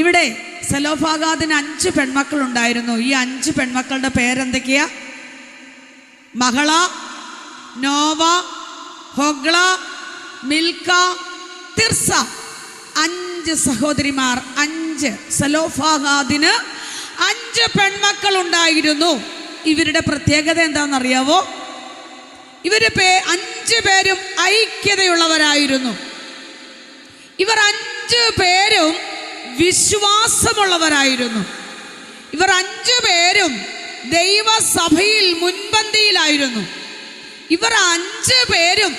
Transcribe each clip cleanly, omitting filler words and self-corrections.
ഇവിടെ സെലോഫാഗാദിന് 5 പെൺമക്കളുണ്ടായിരുന്നു. ഈ 5 പെൺമക്കളുടെ പേരെന്തൊക്കെയാ? മഹള, Nova, Hoglah, Milkha, Tirzah. 5 സഹോദരിമാർ. 5. സെലോഫാഗാദിന് 5 പെൺമക്കളുണ്ടായിരുന്നു. ഇവരുടെ പ്രത്യേകത എന്താണെന്നറിയാവോ? ഇവര് 5 പേരും ഐക്യതയുള്ളവരായിരുന്നു. ഇവർ 5 പേരും വിശ്വാസമുള്ളവരായിരുന്നു. ഇവർ 5 പേരും ദൈവസഭയിൽ മുൻപന്തിയിലായിരുന്നു. ഇവർ 5 പേരും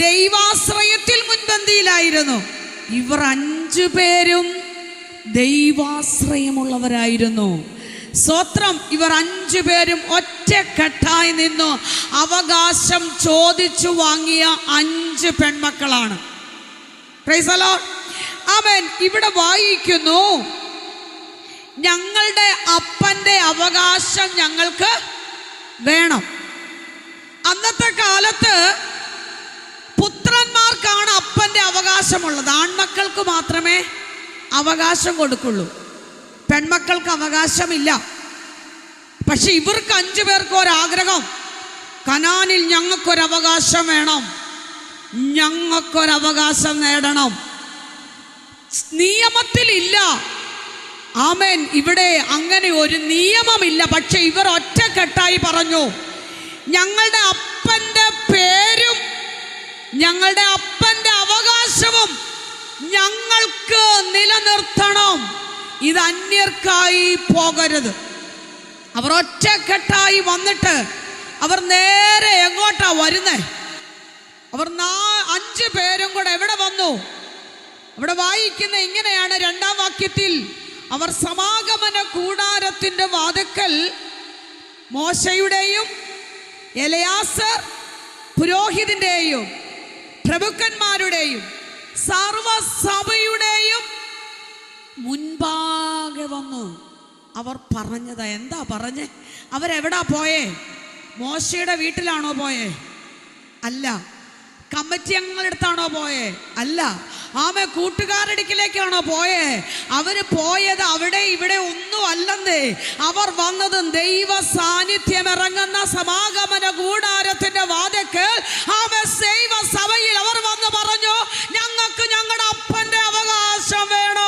ദൈവാശ്രയത്തിൽ മുൻപന്തിയിലായിരുന്നു. ഇവർ 5 പേരും ദൈവാശ്രയമുള്ളവരായിരുന്നു. സ്തോത്രം. ഇവർ 5 പേരും ഒറ്റക്കെട്ടായി നിന്നു അവകാശം ചോദിച്ചു വാങ്ങിയ 5 പെൺമക്കളാണ്. Praise the lord. ആമേൻ. ഇവിടെ വായിക്കുന്നു, ഞങ്ങളുടെ അപ്പൻ്റെ അവകാശം ഞങ്ങൾക്ക് വേണം. അന്നത്തെ കാലത്ത് പുത്രന്മാർക്കാണ് അപ്പൻ്റെ അവകാശമുള്ളത്. ആൺമക്കൾക്ക് മാത്രമേ അവകാശം കൊടുക്കുള്ളൂ, പെൺമക്കൾക്ക് അവകാശമില്ല. പക്ഷെ ഇവർക്ക് 5 പേർക്ക് ഒരാഗ്രഹം, കനാനിൽ ഞങ്ങൾക്കൊരവകാശം വേണം, ഞങ്ങൾക്കൊരവകാശം നേടണം. നിയമത്തിലില്ല. ആമേൻ. ഇവിടെ അങ്ങനെ ഒരു നിയമമില്ല. പക്ഷെ ഇവർ ഒറ്റക്കെട്ടായി പറഞ്ഞു, ഞങ്ങളുടെ അപ്പൻ്റെ പേരും ഞങ്ങളുടെ അപ്പൻ്റെ അവകാശവും ഞങ്ങൾക്ക് നിലനിർത്തണം. ഇത് അന്യർക്കായി പോകരുത്. അവർ ഒറ്റക്കെട്ടായി വന്നിട്ട് അവർ നേരെ എങ്ങോട്ടാ വരുന്നേ? അവർ 5 പേരും കൂടെ എവിടെ വന്നു? അവിടെ വായിക്കുന്ന ഇങ്ങനെയാണ് 2-ാം വാക്യത്തിൽ, അവർ സമാഗമന കൂടാരത്തിൻ്റെ വാതിൽക്കൽ മോശയുടെയും എലയാസർ പുരോഹിതന്റെയും പ്രഭുക്കന്മാരുടെയും സർവസഭയുടെയും മുൻപാകെ വന്നു. അവർ പറഞ്ഞത് എന്താ പറഞ്ഞേ? അവരെവിടാ പോയേ? മോശയുടെ വീട്ടിലാണോ പോയേ? അല്ല. കമ്മിറ്റി അംഗങ്ങളുടെ അടുത്താണോ പോയേ? അല്ല. ആമേ. കൂട്ടുകാരടുക്കിലേക്കാണോ പോയേ? അവര് പോയത് അവിടെ ഇവിടെ ഒന്നും അല്ലെന്നേ. അവർ വന്നത് ദൈവ സാന്നിധ്യം ഇറങ്ങുന്ന സമാഗമന കൂടാരത്തിന്റെ വാതിൽക്കൽ ആമേ ദൈവ സഭയിൽ അവർ വന്ന് പറഞ്ഞു, ഞങ്ങൾക്ക് ഞങ്ങളുടെ അപ്പന്റെ അവകാശം വേണം.